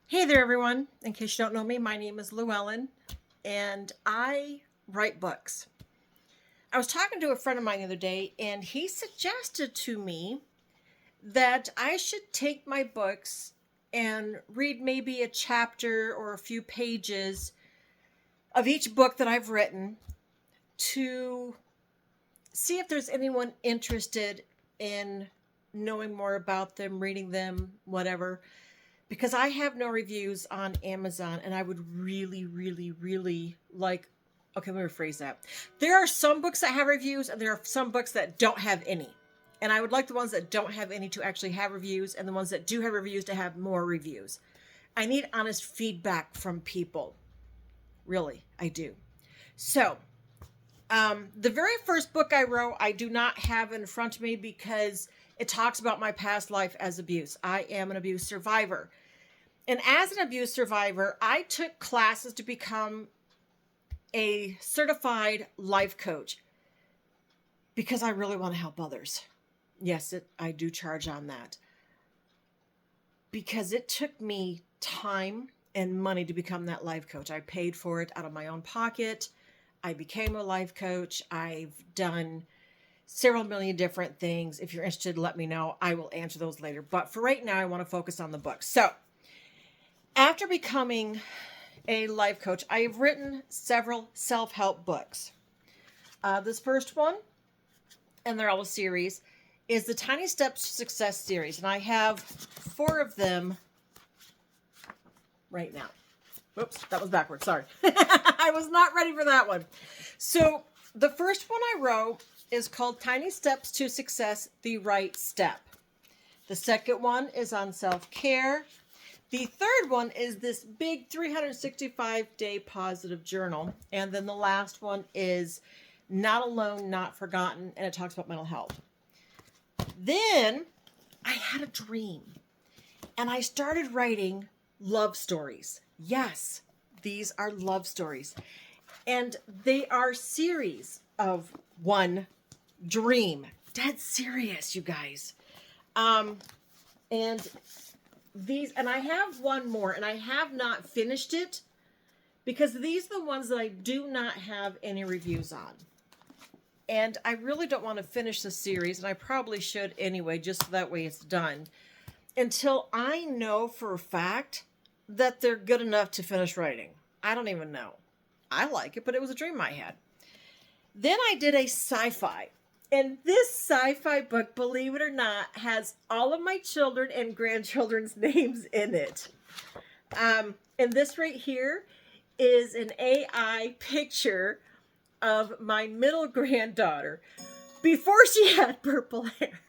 Hey there, everyone. In case you don't know me, my name is Llewellyn, and I write books. I was talking to a friend of mine the other day, and he suggested to me that I should take my books and read maybe a chapter or a few pages of each book that I've written to see if there's anyone interested in knowing more about them, reading them, whatever. Because I have no reviews on Amazon, and I would really, really, really like. Okay, let me rephrase that. There are some books that have reviews, and there are some books that don't have any. And I would like the ones that don't have any to actually have reviews, and the ones that do have reviews to have more reviews. I need honest feedback from people. Really, I do. So, the very first book I wrote, I do not have in front of me because it talks about my past life as abuse. I am an abuse survivor. And as an abuse survivor, I took classes to become a certified life coach because I really want to help others. Yes, I do charge on that. Because it took me time and money to become that life coach. I paid for it out of my own pocket. I became a life coach. I've done several million different things. If you're interested, let me know. I will answer those later. But for right now, I want to focus on the book. So, after becoming a life coach, I have written several self-help books. This first one, and they're all a series, is the Tiny Steps to Success series. And I have 4 of them right now. Oops, that was backwards. Sorry. I was not ready for that one. So the first one I wrote is called Tiny Steps to Success, the Right Step. The second one is on self-care. The third one is this big 365-day positive journal. And then the last one is Not Alone, Not Forgotten, and it talks about mental health. Then I had a dream, and I started writing love stories. Yes, these are love stories. And they are series of one dream. Dead serious, you guys. And I have one more, and I have not finished it because these are the ones that I do not have any reviews on. And I really don't want to finish the series, and I probably should anyway, just so that way it's done, until I know for a fact that they're good enough to finish writing. I don't even know. I like it, but it was a dream I had. Then I did a sci-fi. And this sci-fi book, believe it or not, has all of my children and grandchildren's names in it. And this right here is an AI picture of my middle granddaughter before she had purple hair.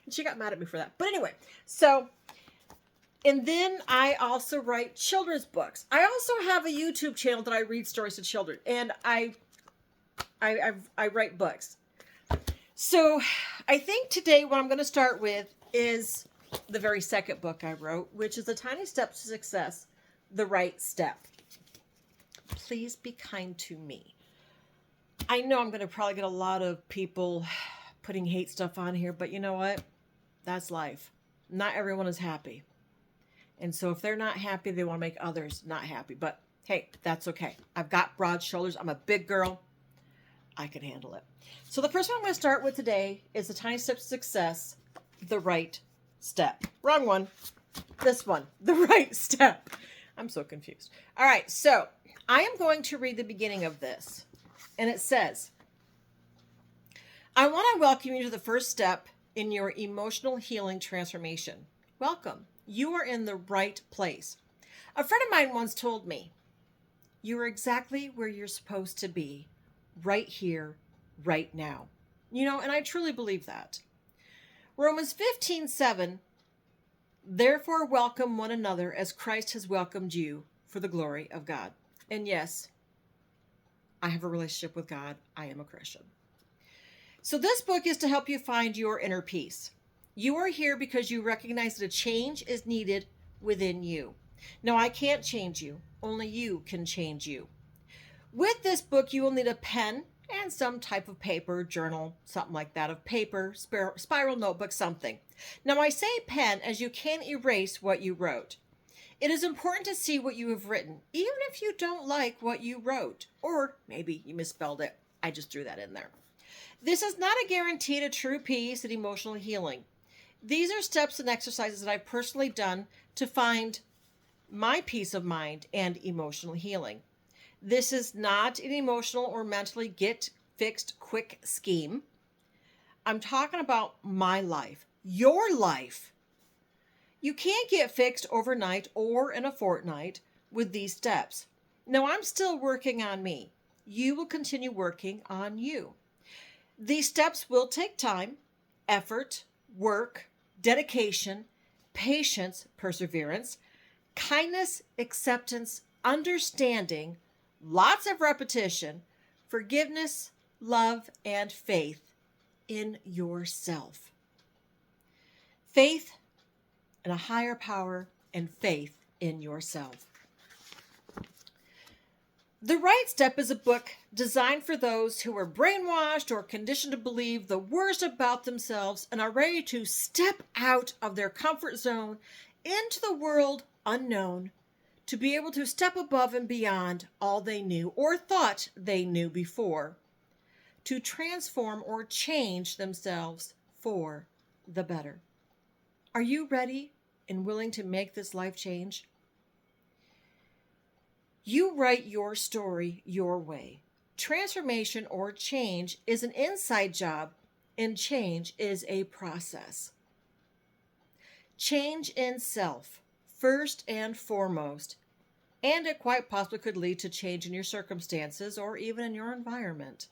And she got mad at me for that. But anyway, so, and then I also write children's books. I also have a YouTube channel that I read stories to children, and I write books. So I think today what I'm going to start with is the very second book I wrote, which is The Tiny Steps to Success, the Right Step. Please be kind to me. I know I'm going to probably get a lot of people putting hate stuff on here, but you know what? That's life. Not everyone is happy. And so if they're not happy, they want to make others not happy. But hey, that's okay. I've got broad shoulders. I'm a big girl. I can handle it. So the first one I'm going to start with today is The Tiny Steps to Success, the Right Step. Wrong one. This one, the Right Step. I'm so confused. All right, so I am going to read the beginning of this. And it says, I want to welcome you to the first step in your emotional healing transformation. Welcome. You are in the right place. A friend of mine once told me, you are exactly where you're supposed to be, right here, right now. You know, and I truly believe that. Romans 15:7, therefore welcome one another as Christ has welcomed you for the glory of God. And yes, I have a relationship with God. I am a Christian. So this book is to help you find your inner peace. You are here because you recognize that a change is needed within you. Now, I can't change you. Only you can change you. With this book, you will need a pen and some type of paper, journal, something like that, of paper, spiral notebook, something. Now, I say pen as you can't erase what you wrote. It is important to see what you have written, even if you don't like what you wrote, or maybe you misspelled it. I just threw that in there. This is not a guarantee to true peace and emotional healing. These are steps and exercises that I've personally done to find my peace of mind and emotional healing. This is not an emotional or mentally get fixed quick scheme. I'm talking about my life, your life. You can't get fixed overnight or in a fortnight with these steps. Now, I'm still working on me. You will continue working on you. These steps will take time, effort, work, dedication, patience, perseverance, kindness, acceptance, understanding, lots of repetition, forgiveness, love, and faith in yourself. Faith in a higher power and faith in yourself. The Right Step is a book designed for those who are brainwashed or conditioned to believe the worst about themselves and are ready to step out of their comfort zone into the world unknown, to be able to step above and beyond all they knew or thought they knew before, to transform or change themselves for the better. Are you ready and willing to make this life change? You write your story your way. Transformation or change is an inside job, and change is a process. Change in self, first and foremost, and it quite possibly could lead to change in your circumstances or even in your environment.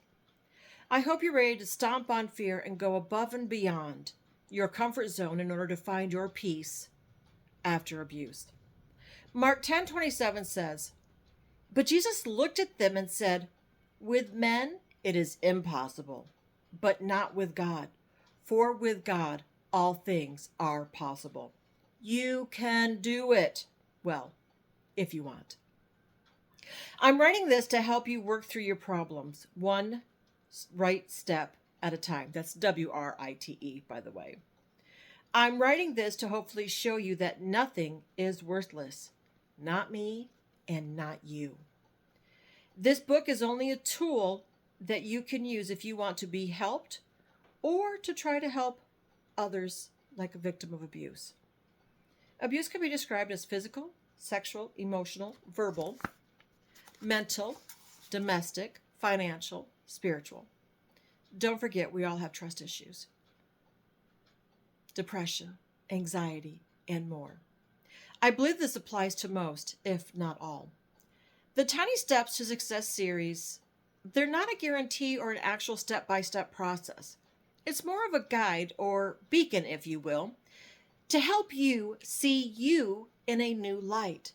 I hope you're ready to stomp on fear and go above and beyond your comfort zone in order to find your peace after abuse. Mark 10:27 says, "But Jesus looked at them and said, 'With men it is impossible, but not with God. For with God all things are possible.'" You can do it. Well, if you want. I'm writing this to help you work through your problems, one right step at a time. That's WRITE, by the way. I'm writing this to hopefully show you that nothing is worthless. Not me and not you. This book is only a tool that you can use if you want to be helped or to try to help others like a victim of abuse. Abuse can be described as physical, sexual, emotional, verbal, mental, domestic, financial, spiritual. Don't forget, we all have trust issues, depression, anxiety, and more. I believe this applies to most, if not all. The Tiny Steps to Success series, they're not a guarantee or an actual step-by-step process. It's more of a guide or beacon, if you will, to help you see you in a new light,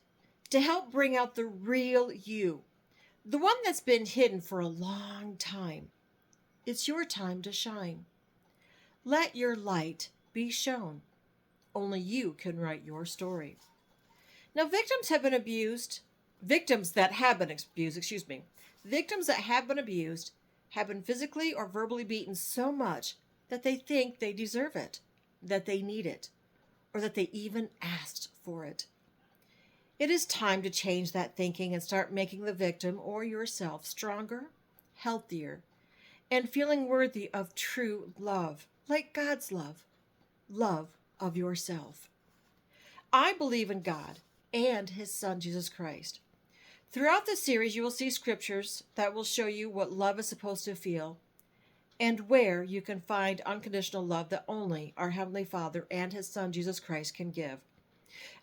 to help bring out the real you, the one that's been hidden for a long time. It's your time to shine. Let your light be shown. Only you can write your story. Now, victims that have been abused have been physically or verbally beaten so much that they think they deserve it, that they need it, or that they even asked for it. It is time to change that thinking and start making the victim or yourself stronger, healthier, and feeling worthy of true love, like God's love, love of yourself. I believe in God and His Son, Jesus Christ. Throughout this series, you will see scriptures that will show you what love is supposed to feel and where you can find unconditional love that only our Heavenly Father and His Son, Jesus Christ, can give.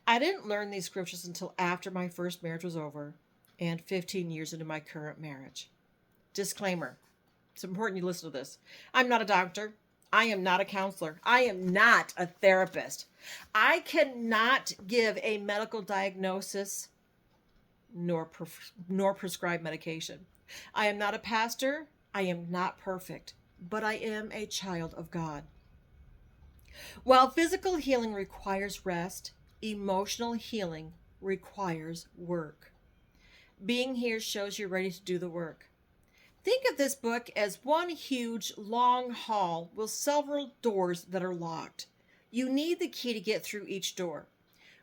I didn't learn these scriptures until after my first marriage was over and 15 years into my current marriage. Disclaimer. It's important you listen to this. I'm not a doctor. I am not a counselor. I am not a therapist. I cannot give a medical diagnosis nor prescribe medication. I am not a pastor. I am not perfect, but I am a child of God. While physical healing requires rest, emotional healing requires work. Being here shows you're ready to do the work. Think of this book as one huge, long hall with several doors that are locked. You need the key to get through each door.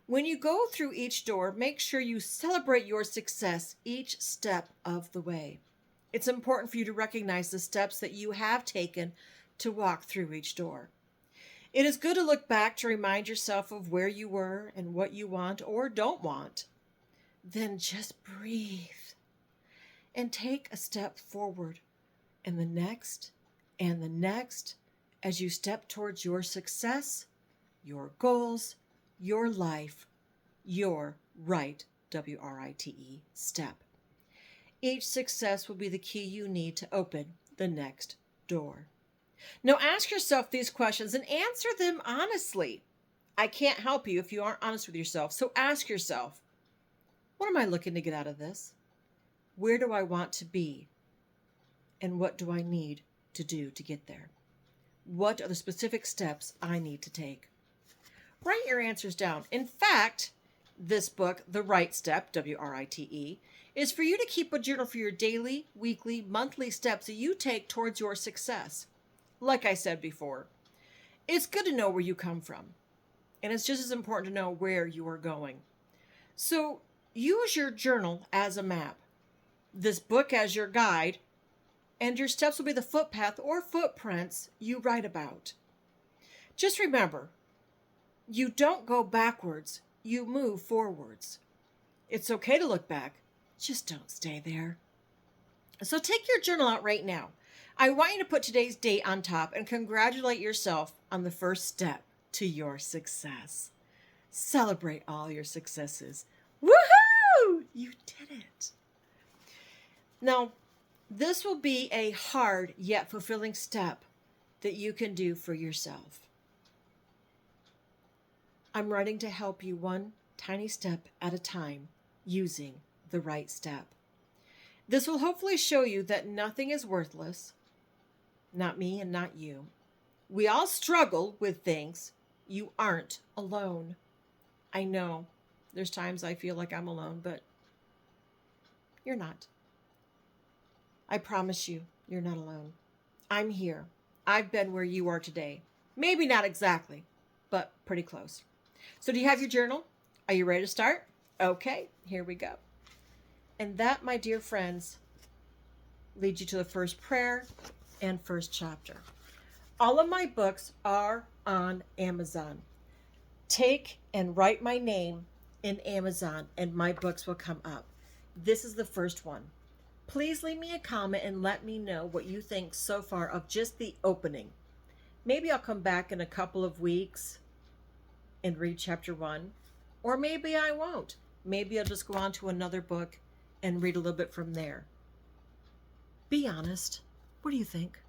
When you go through each door, make sure you celebrate your success each step of the way. It's important for you to recognize the steps that you have taken to walk through each door. It is good to look back to remind yourself of where you were and what you want or don't want. Then just breathe and take a step forward, and the next as you step towards your success, your goals, your life, your right, W-R-I-T-E, step. Each success will be the key you need to open the next door. Now ask yourself these questions and answer them honestly. I can't help you if you aren't honest with yourself, so ask yourself, what am I looking to get out of this? Where do I want to be? And what do I need to do to get there? What are the specific steps I need to take? Write your answers down. In fact, this book, The Right Step, W-R-I-T-E, is for you to keep a journal for your daily, weekly, monthly steps that you take towards your success. Like I said before, it's good to know where you come from, and it's just as important to know where you are going. So use your journal as a map, this book as your guide, and your steps will be the footpath or footprints you write about. Just remember, you don't go backwards, you move forwards. It's okay to look back, just don't stay there. So take your journal out right now. I want you to put today's date on top and congratulate yourself on the first step to your success. Celebrate all your successes. Woohoo! You did it. Now, this will be a hard yet fulfilling step that you can do for yourself. I'm writing to help you one tiny step at a time using the right step. This will hopefully show you that nothing is worthless, not me and not you. We all struggle with things. You aren't alone. I know there's times I feel like I'm alone, but you're not. I promise you, you're not alone. I'm here. I've been where you are today. Maybe not exactly, but pretty close. So do you have your journal? Are you ready to start? Okay, here we go. And that, my dear friends, leads you to the first prayer and first chapter. All of my books are on Amazon. Take and write my name in Amazon and my books will come up. This is the first one. Please leave me a comment and let me know what you think so far of just the opening. Maybe I'll come back in a couple of weeks and read chapter 1, or maybe I won't. Maybe I'll just go on to another book and read a little bit from there. Be honest. What do you think?